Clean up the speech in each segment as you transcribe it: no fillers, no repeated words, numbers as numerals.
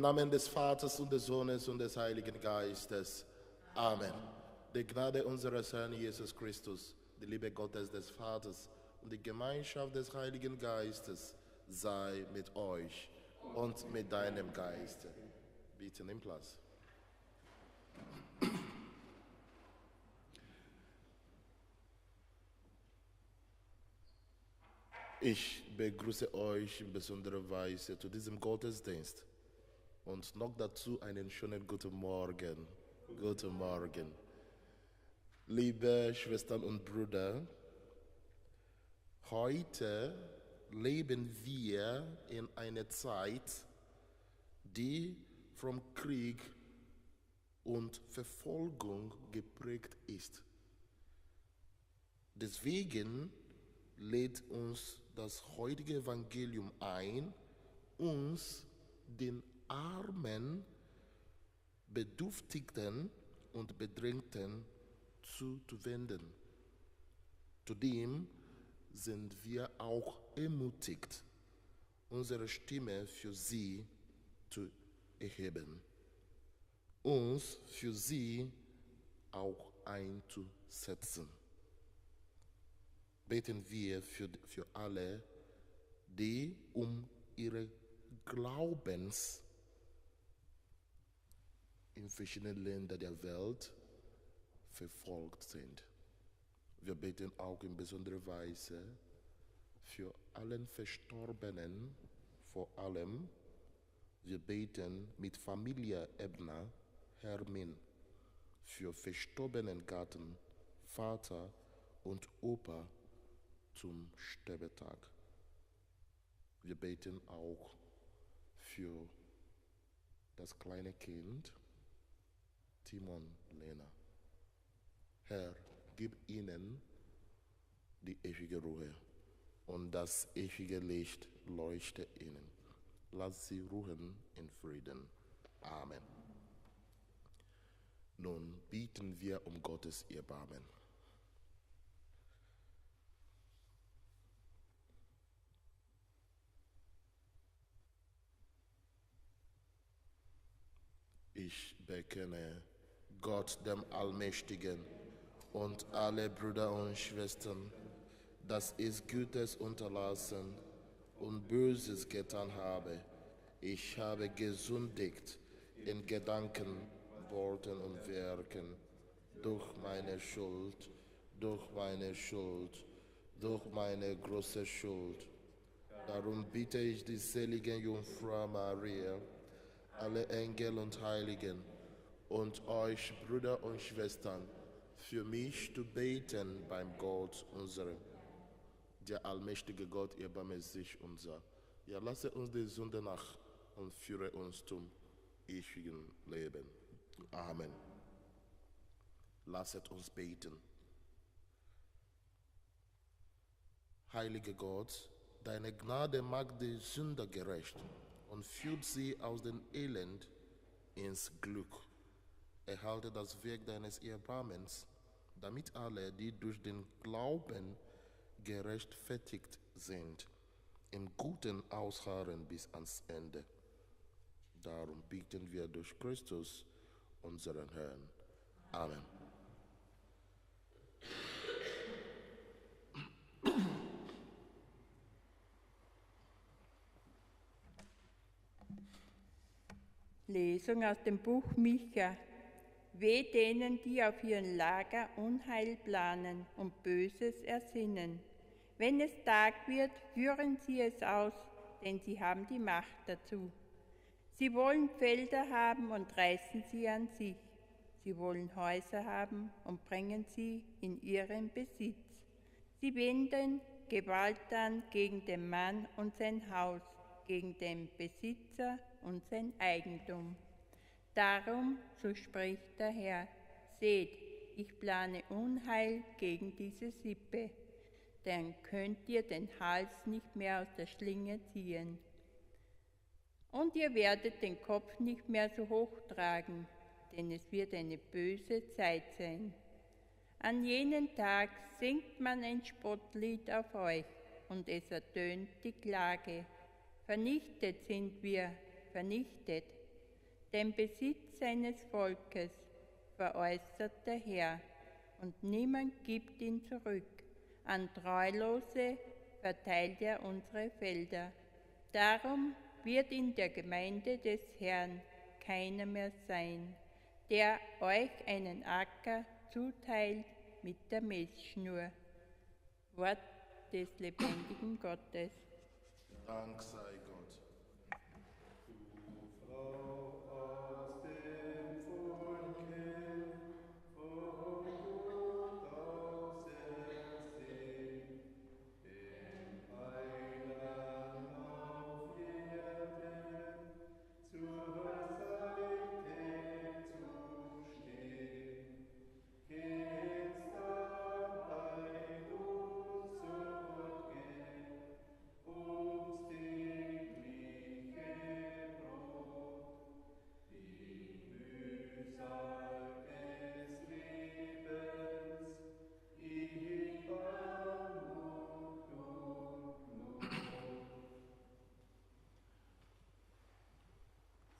Im Namen des Vaters und des Sohnes und des Heiligen Geistes. Amen. Die Gnade unseres Herrn Jesus Christus, die Liebe Gottes des Vaters und die Gemeinschaft des Heiligen Geistes sei mit euch und mit deinem Geiste. Bitte nimm Platz. Ich begrüße euch in besonderer Weise zu diesem Gottesdienst und noch dazu einen schönen guten Morgen. Guten Morgen. Liebe Schwestern und Brüder, heute leben wir in einer Zeit, die vom Krieg und Verfolgung geprägt ist. Deswegen lädt uns das heutige Evangelium ein, uns den Armen, Bedürftigen und Bedrängten zuzuwenden. Zudem sind wir auch ermutigt, unsere Stimme für sie zu erheben, uns für sie auch einzusetzen. Beten wir für alle, die um ihre Glaubens in verschiedenen Ländern der Welt verfolgt sind. Wir beten auch in besonderer Weise für allen Verstorbenen, vor allem wir beten mit Familie Ebner, Hermin, für verstorbenen Gatten, Vater und Opa zum Sterbetag. Wir beten auch für das kleine Kind, Timon Lena. Herr, gib ihnen die ewige Ruhe und das ewige Licht leuchte ihnen. Lass sie ruhen in Frieden. Amen. Nun bitten wir um Gottes Erbarmen. Ich bekenne Gott, dem Allmächtigen, und alle Brüder und Schwestern, dass ich Gutes unterlassen und Böses getan habe. Ich habe gesündigt in Gedanken, Worten und Werken, durch meine Schuld, durch meine große Schuld. Darum bitte ich die selige Jungfrau Maria, alle Engel und Heiligen und euch Brüder und Schwestern, für mich zu beten beim Gott unserem. Der allmächtige Gott, erbarme sich unser. Ja, lasse uns die Sünde nach und führe uns zum ewigen Leben. Amen. Lasset uns beten. Heiliger Gott, deine Gnade macht die Sünder gerecht und führt sie aus dem Elend ins Glück. Erhalte das Werk deines Erbarmens, damit alle, die durch den Glauben gerechtfertigt sind, im Guten ausharren bis ans Ende. Darum bitten wir durch Christus, unseren Herrn. Amen. Lesung aus dem Buch Micha. Weh denen, die auf ihren Lager Unheil planen und Böses ersinnen. Wenn es Tag wird, führen sie es aus, denn sie haben die Macht dazu. Sie wollen Felder haben und reißen sie an sich. Sie wollen Häuser haben und bringen sie in ihren Besitz. Sie wenden Gewalt an gegen den Mann und sein Haus, gegen den Besitzer und sein Eigentum. Darum, so spricht der Herr, seht, ich plane Unheil gegen diese Sippe, dann könnt ihr den Hals nicht mehr aus der Schlinge ziehen. Und ihr werdet den Kopf nicht mehr so hoch tragen, denn es wird eine böse Zeit sein. An jenen Tag singt man ein Spottlied auf euch, und es ertönt die Klage. Vernichtet sind wir, vernichtet, Den Besitz seines Volkes veräußert der Herr, und niemand gibt ihn zurück. An Treulose verteilt er unsere Felder. Darum wird in der Gemeinde des Herrn keiner mehr sein, der euch einen Acker zuteilt mit der Messschnur. Wort des lebendigen Gottes. Dank sei Gott.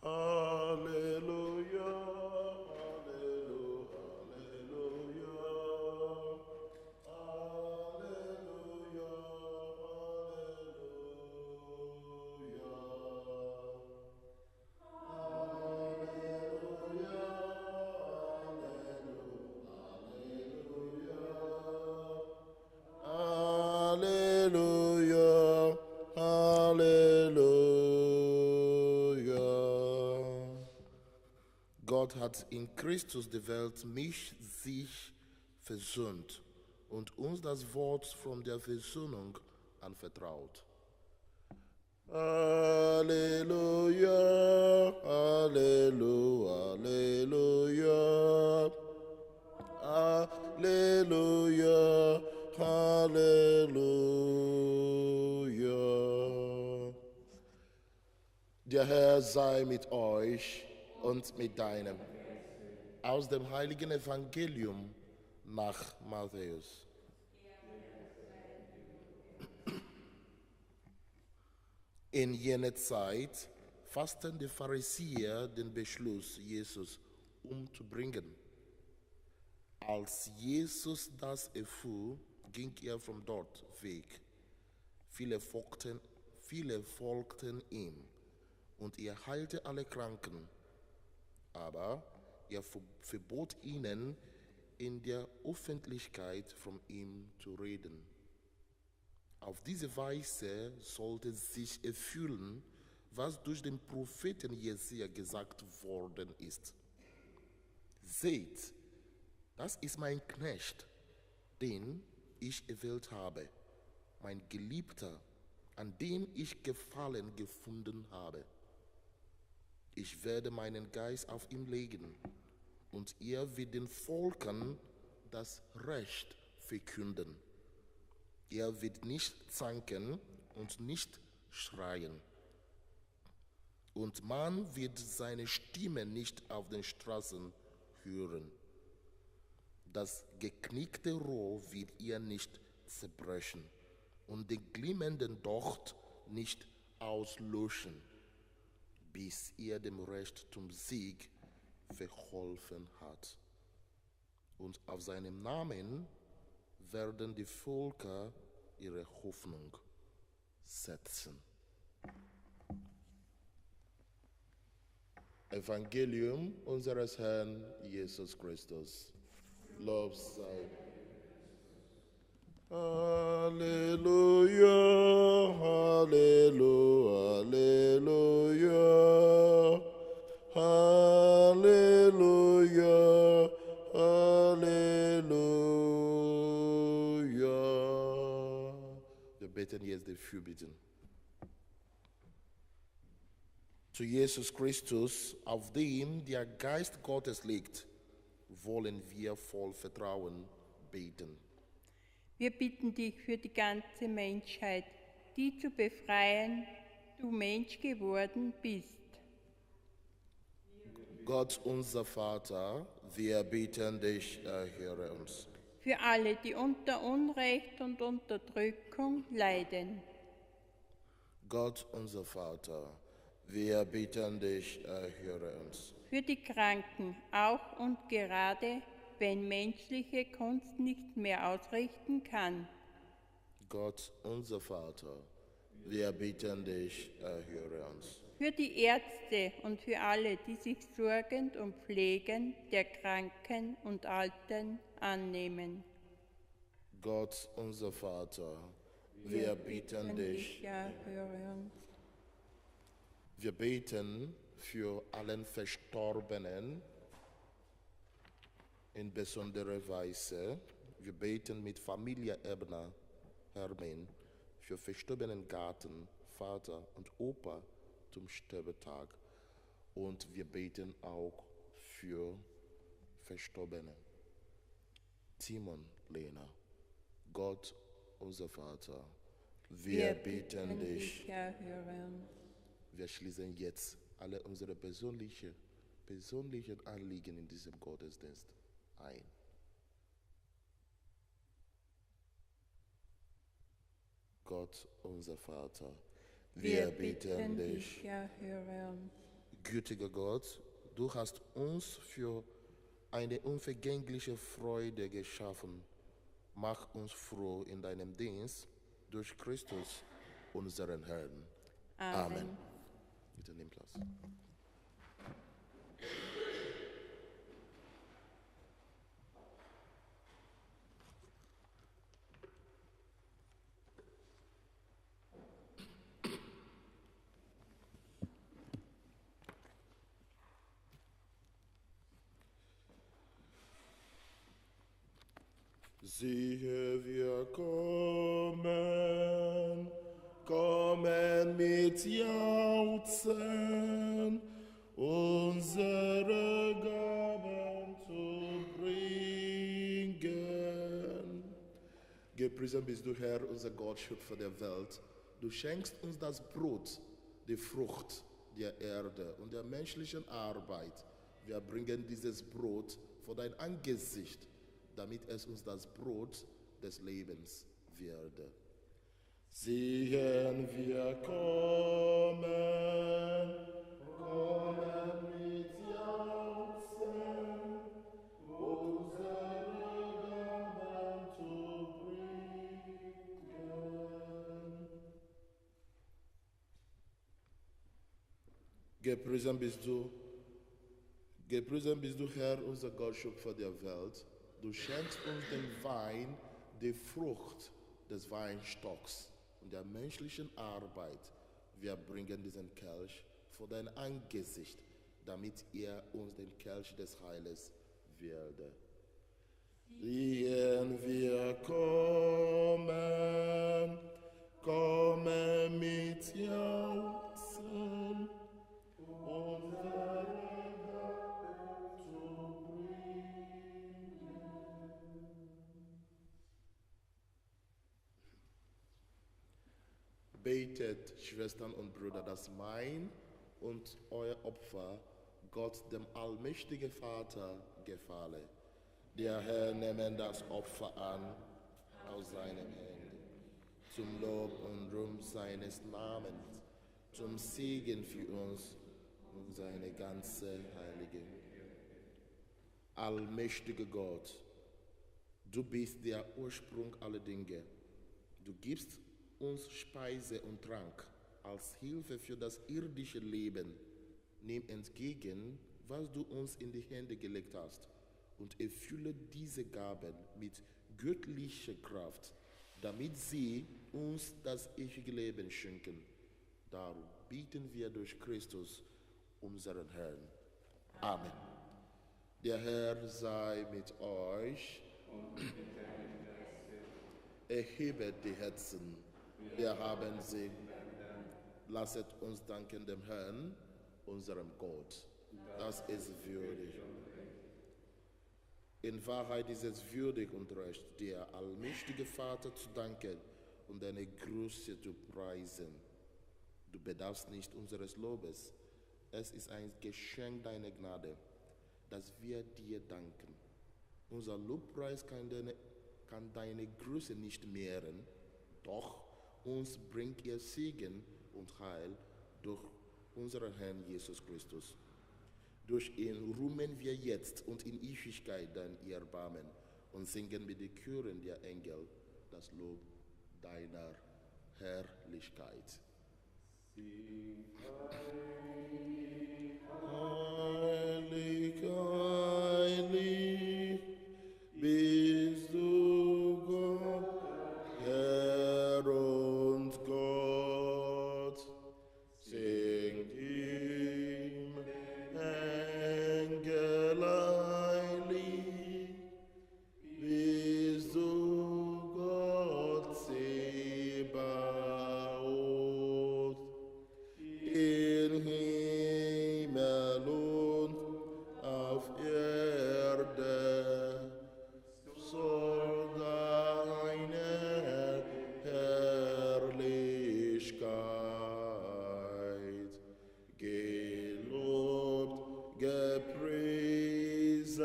Halleluja, Halleluja, Halleluja, Halleluja, Halleluja. Gott hat in Christus die Welt mit sich versöhnt und uns das Wort von der Versöhnung anvertraut. Halleluja, Halleluja, Halleluja, Halleluja. Der Herr sei mit euch und mit deinem. Aus dem heiligen Evangelium nach Matthäus. In jener Zeit fassten die Pharisäer den Beschluss, Jesus umzubringen. Als Jesus das erfuhr, ging er von dort weg. Viele folgten ihm, und er heilte alle Kranken. Aber er verbot ihnen, in der Öffentlichkeit von ihm zu reden. Auf diese Weise sollte sich erfüllen, was durch den Propheten Jesaja gesagt worden ist. Seht, das ist mein Knecht, den ich erwählt habe, mein Geliebter, an dem ich Gefallen gefunden habe. Ich werde meinen Geist auf ihn legen, und er wird den Völkern das Recht verkünden. Er wird nicht zanken und nicht schreien. Und man wird seine Stimme nicht auf den Straßen hören. Das geknickte Rohr wird er nicht zerbrechen und den glimmenden Docht nicht auslöschen, bis er dem Recht zum Sieg verholfen hat. Und auf seinem Namen werden die Völker ihre Hoffnung setzen. Evangelium unseres Herrn Jesus Christus. Lob sei. Halleluja, Halleluja, Halleluja, Halleluja, Halleluja. Wir beten jetzt die Fürbitten. Zu Jesus Christus, auf dem der Geist Gottes liegt, wollen wir voll Vertrauen beten. Wir bitten dich für die ganze Menschheit, die zu befreien du Mensch geworden bist. Gott, unser Vater, wir bitten dich, erhöre uns. Für alle, die unter Unrecht und Unterdrückung leiden. Gott, unser Vater, Wir bitten dich, erhöre uns. Für die Kranken, auch und gerade, wenn menschliche Kunst nicht mehr ausrichten kann. Gott, unser Vater, wir bitten dich, erhöre uns. Für die Ärzte und für alle, die sich sorgend und pflegend der Kranken und Alten annehmen. Gott, unser Vater, wir bitten dich. Erhöre uns. Wir beten für allen Verstorbenen in besonderer Weise. Wir beten mit Familie Ebner, Hermin, für verstorbenen Gatten, Vater und Opa zum Sterbetag. Und wir beten auch für Verstorbene. Timon, Lena, Gott, unser Vater, wir bitten dich. Erhöre uns. Wir schließen jetzt alle unsere persönlichen Anliegen in diesem Gottesdienst ein. Gott, unser Vater, wir bitten dich. Erhöre uns. Gütiger Gott, du hast uns für eine unvergängliche Freude geschaffen. Mach uns froh in deinem Dienst durch Christus, unseren Herrn. Amen. Bitte nimm Platz. Siehe, wir kommen mit Jauchzen, unsere Gaben zu bringen. Gepriesen bist du, Herr, unser Gott, Schöpfer der Welt. Du schenkst uns das Brot, die Frucht der Erde und der menschlichen Arbeit. Wir bringen dieses Brot vor dein Angesicht, damit es uns das Brot des Lebens werde. Sehen wir kommen mit Jauchzen, unsere Gaben zu bringen. Gepriesen bist du, Herr, unser Gott, Schöpfer der Welt. Du schenkst uns den Wein, die Frucht des Weinstocks und der menschlichen Arbeit. Wir bringen diesen Kelch vor dein Angesicht, damit er uns den Kelch des Heiles werde. Sehen wir kommen mit Jauchzen, unsere Gaben zu bringen. Betet, Schwestern und Brüder, dass mein und euer Opfer Gott, dem allmächtigen Vater, gefalle. Der Herr nehme das Opfer an aus seinen Händen, zum Lob und Ruhm seines Namens, zum Segen für uns und seine ganze Heilige. Allmächtiger Gott, du bist der Ursprung aller Dinge. Du gibst uns Speise und Trank als Hilfe für das irdische Leben. Nimm entgegen, was du uns in die Hände gelegt hast, und erfülle diese Gaben mit göttlicher Kraft, damit sie uns das ewige Leben schenken. Darum bitten wir durch Christus, unseren Herrn. Amen. Der Herr sei mit euch. Erhebet die Herzen. Wir haben sie. Lasset uns danken dem Herrn, unserem Gott. Das ist würdig. In Wahrheit ist es würdig und recht, dir, allmächtige Vater, zu danken und deine Größe zu preisen. Du bedarfst nicht unseres Lobes. Es ist ein Geschenk deiner Gnade, dass wir dir danken. Unser Lobpreis kann deine Größe nicht mehren, doch uns bringt ihr Segen und Heil durch unseren Herrn Jesus Christus. Durch ihn ruhmen wir jetzt und in Ewigkeit dein Erbarmen und singen mit den Chören der Engel das Lob deiner Herrlichkeit. Heilig, heilig, bist du Gott, Herr und Gott. Singt ihm, Engel heilig, bist du Gott, Zebaoth. In Himmel und auf Erde soll deine Herrlichkeit gelobt, gepriesen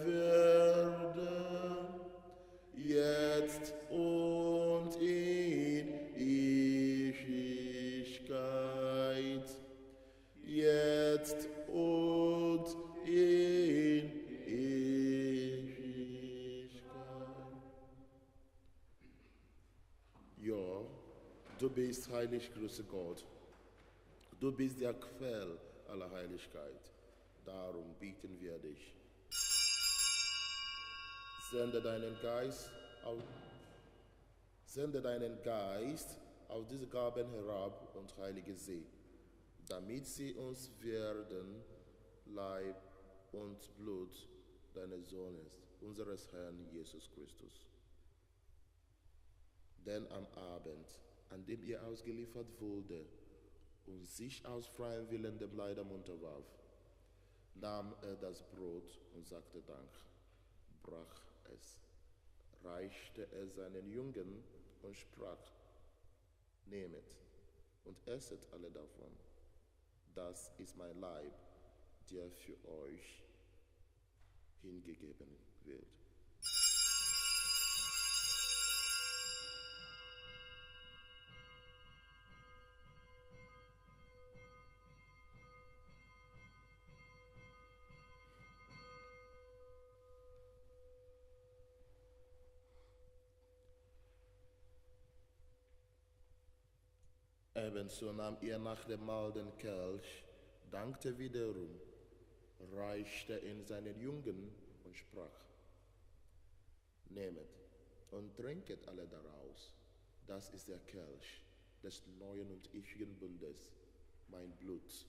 werden, jetzt und in Ewigkeit. Jetzt und in Ewigkeit. Ja, du bist heilig, großer Gott. Du bist der Quell aller Heiligkeit. Darum bitten wir dich. Sende deinen Geist auf diese Gaben herab und heilige sie, damit sie uns werden Leib und Blut deines Sohnes, unseres Herrn Jesus Christus. Denn am Abend, an dem er ausgeliefert wurde und sich aus freiem Willen dem Leidern unterwarf, nahm er das Brot und sagte Dank, brach es, reichte es seinen Jüngern und sprach, nehmet und esset alle davon. Das ist mein Leib, der für euch hingegeben wird. Ebenso nahm er nach dem Mahl den Kelch, dankte wiederum, reichte ihn seinen Jüngern und sprach, nehmet und trinket alle daraus, das ist der Kelch des neuen und ewigen Bundes, mein Blut,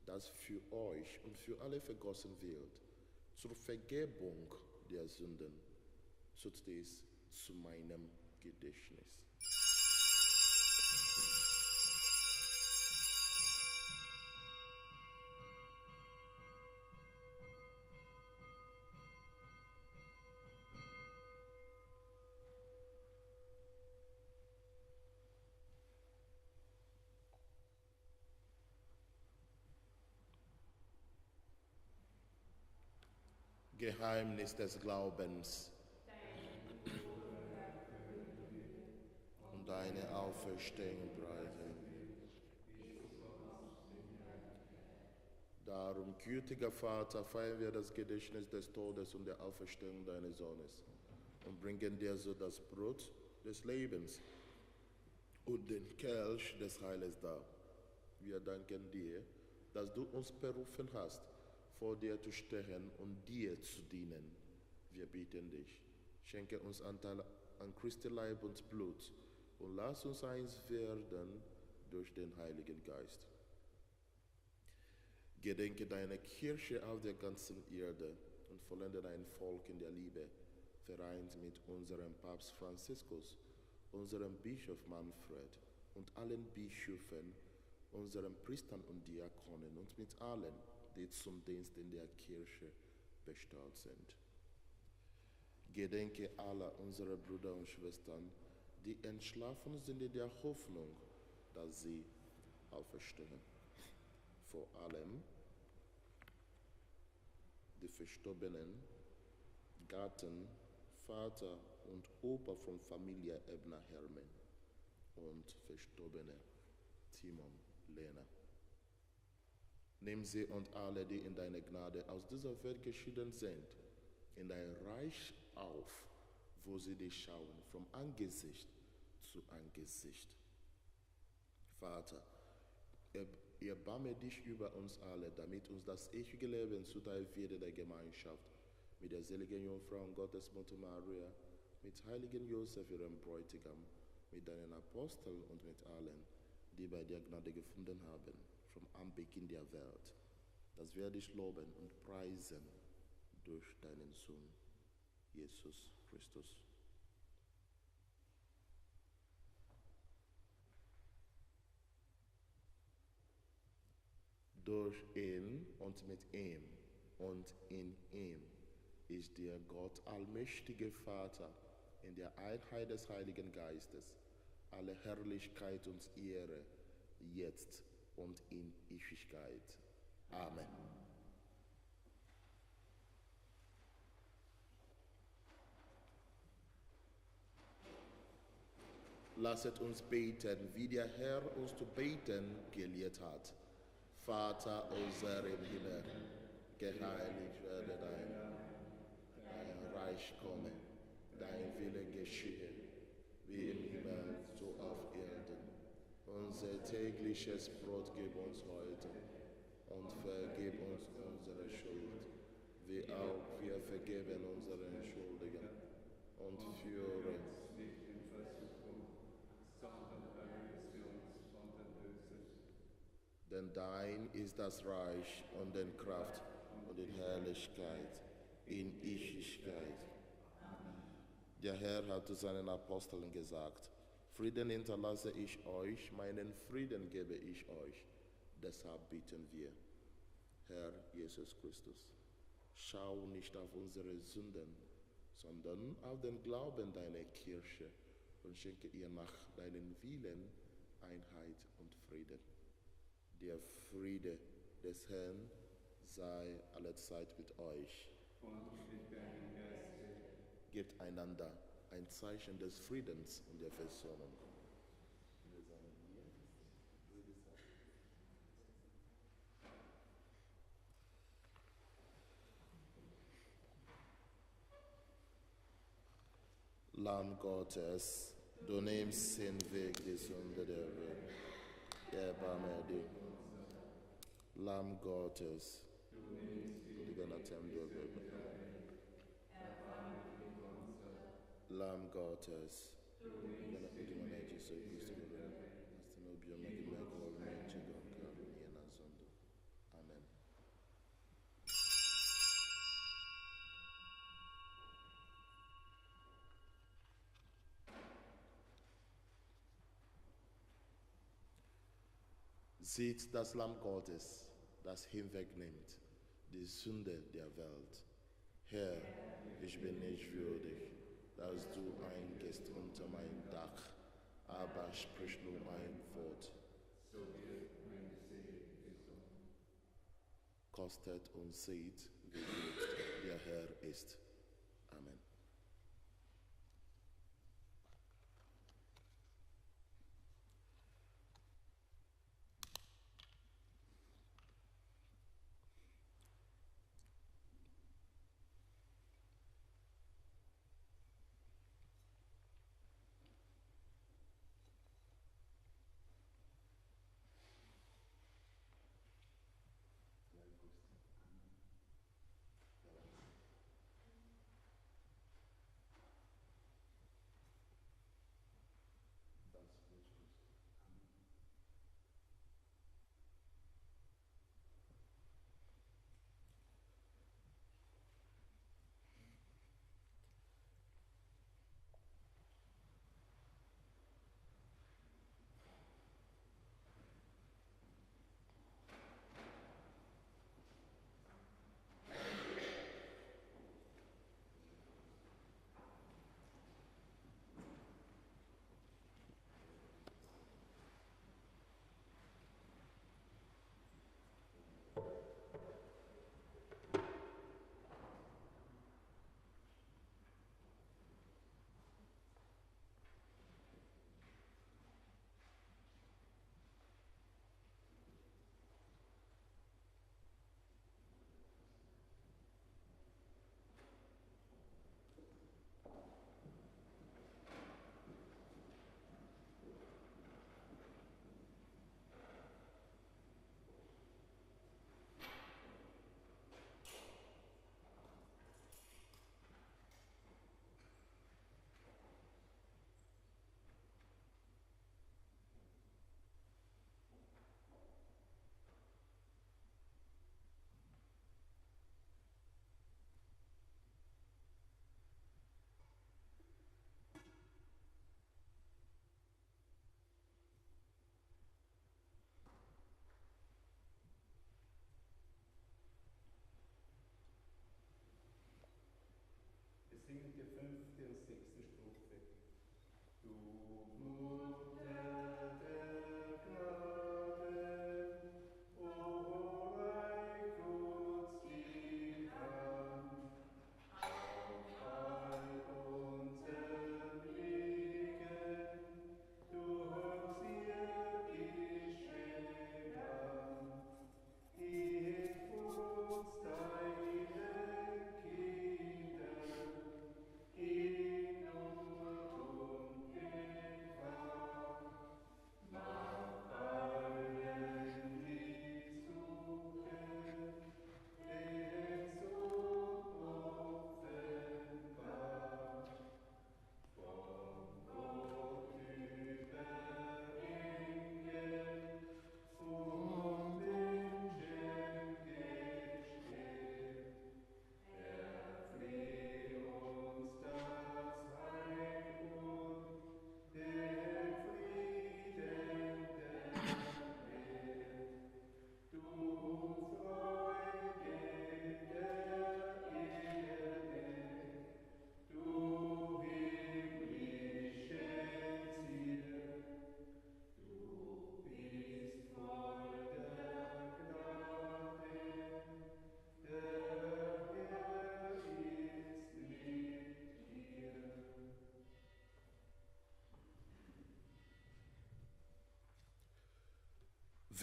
das für euch und für alle vergossen wird, zur Vergebung der Sünden, tut dies zu meinem Gedächtnis. Geheimnis des Glaubens und deine Auferstehung preisen. Darum, gütiger Vater, feiern wir das Gedächtnis des Todes und der Auferstehung deines Sohnes und bringen dir so das Brot des Lebens und den Kelch des Heiles dar. Wir danken dir, dass du uns berufen hast, vor dir zu stehen und dir zu dienen. Wir bitten dich, schenke uns Anteil an Christi Leib und Blut und lass uns eins werden durch den Heiligen Geist. Gedenke deiner Kirche auf der ganzen Erde und vollende dein Volk in der Liebe, vereint mit unserem Papst Franziskus, unserem Bischof Manfred und allen Bischöfen, unseren Priestern und Diakonen und mit allen, die zum Dienst in der Kirche bestellt sind. Gedenke aller unserer Brüder und Schwestern, die entschlafen sind in der Hoffnung, dass sie auferstehen. Vor allem die Verstorbenen, Gatten, Vater und Opa von Familie Ebner-Hermen und Verstorbene Timon Lehner. Nimm sie und alle, die in deine Gnade aus dieser Welt geschieden sind, in dein Reich auf, wo sie dich schauen, vom Angesicht zu Angesicht. Vater, erbarme dich über uns alle, damit uns das ewige Leben zuteil wird in der Gemeinschaft mit der seligen Jungfrau und Gottesmutter Maria, mit heiligen Josef, ihrem Bräutigam, mit deinen Aposteln und mit allen, die bei dir Gnade gefunden haben, vom Anbeginn der Welt, dass wir dich loben und preisen durch deinen Sohn, Jesus Christus. Durch ihn und mit ihm und in ihm ist der Gott allmächtige Vater in der Einheit des Heiligen Geistes alle Herrlichkeit und Ehre, jetzt und in Ewigkeit. Amen. Lasset uns beten, wie der Herr uns zu beten gelehrt hat. Vater unser im Himmel, geheiligt werde dein Name, dein Reich komme, dein Wille geschehe, wie im Himmel, so auf Erden. Unser tägliches Brot gib uns heute und vergib uns unsere Schuld, wie auch wir vergeben unseren Schuldigen. Und führe uns nicht in Versuchung, sondern erlöse uns von dem Bösen. Denn dein ist das Reich und die Kraft und die Herrlichkeit in Ewigkeit. Der Herr hat zu seinen Aposteln gesagt: Frieden hinterlasse ich euch, meinen Frieden gebe ich euch. Deshalb bitten wir, Herr Jesus Christus, schau nicht auf unsere Sünden, sondern auf den Glauben deiner Kirche und schenke ihr nach deinem Willen Einheit und Frieden. Der Friede des Herrn sei allezeit mit euch. Und mit deinem Geiste. Gebt einander ein Zeichen des Friedens und der Versöhnung. Lamm Gottes, du nimmst hinweg die Sünde der Welt. Erbarme dich. Lamm Gottes, du genatem der Welt. Lamm Gottes, du genatem der Jesus Christus. Hast du nur Biome gemerkt, wo Menschen gehen können in jener Sünde. Amen. Seht das Lamm Gottes, das hinwegnimmt die Sünde der Welt. Herr, ich bin nicht würdig, dass du eingehst unter mein Dach, aber sprich nur ein Wort. So wird meine Seele gesund. Kostet und seht, wie gut der Herr ist. Amen.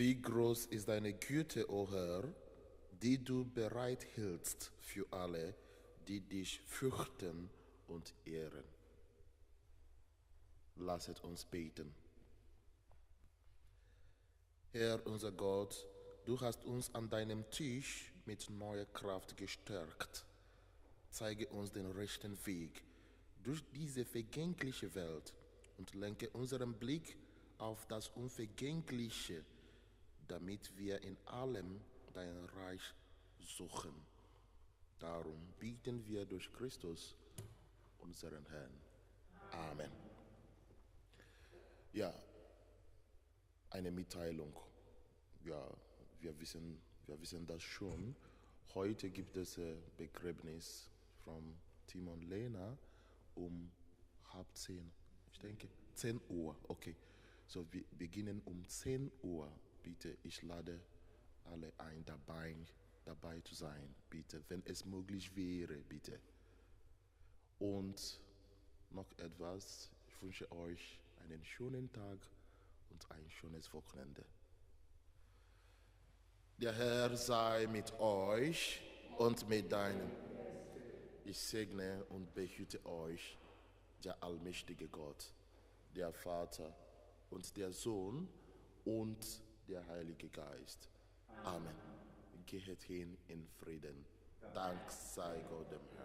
Wie groß ist deine Güte, o Herr, die du bereithältst für alle, die dich fürchten und ehren. Lasset uns beten. Herr unser Gott, du hast uns an deinem Tisch mit neuer Kraft gestärkt. Zeige uns den rechten Weg durch diese vergängliche Welt und lenke unseren Blick auf das Unvergängliche, damit wir in allem dein Reich suchen. Darum bieten wir durch Christus, unseren Herrn. Amen. Ja, eine Mitteilung. Ja, wir wissen das schon. Heute gibt es Begräbnis von Tim und Lena um 9:30. Ich denke 10 Uhr. Okay, so wir beginnen um 10 Uhr. Bitte, ich lade alle ein, dabei zu sein. Bitte, wenn es möglich wäre, bitte. Und noch etwas. Ich wünsche euch einen schönen Tag und ein schönes Wochenende. Der Herr sei mit euch und mit deinem. Ich segne und behüte euch, der allmächtige Gott, der Vater und der Sohn und der Heilige Geist. Amen. Geht hin in Frieden. Dank sei Gott dem Herrn.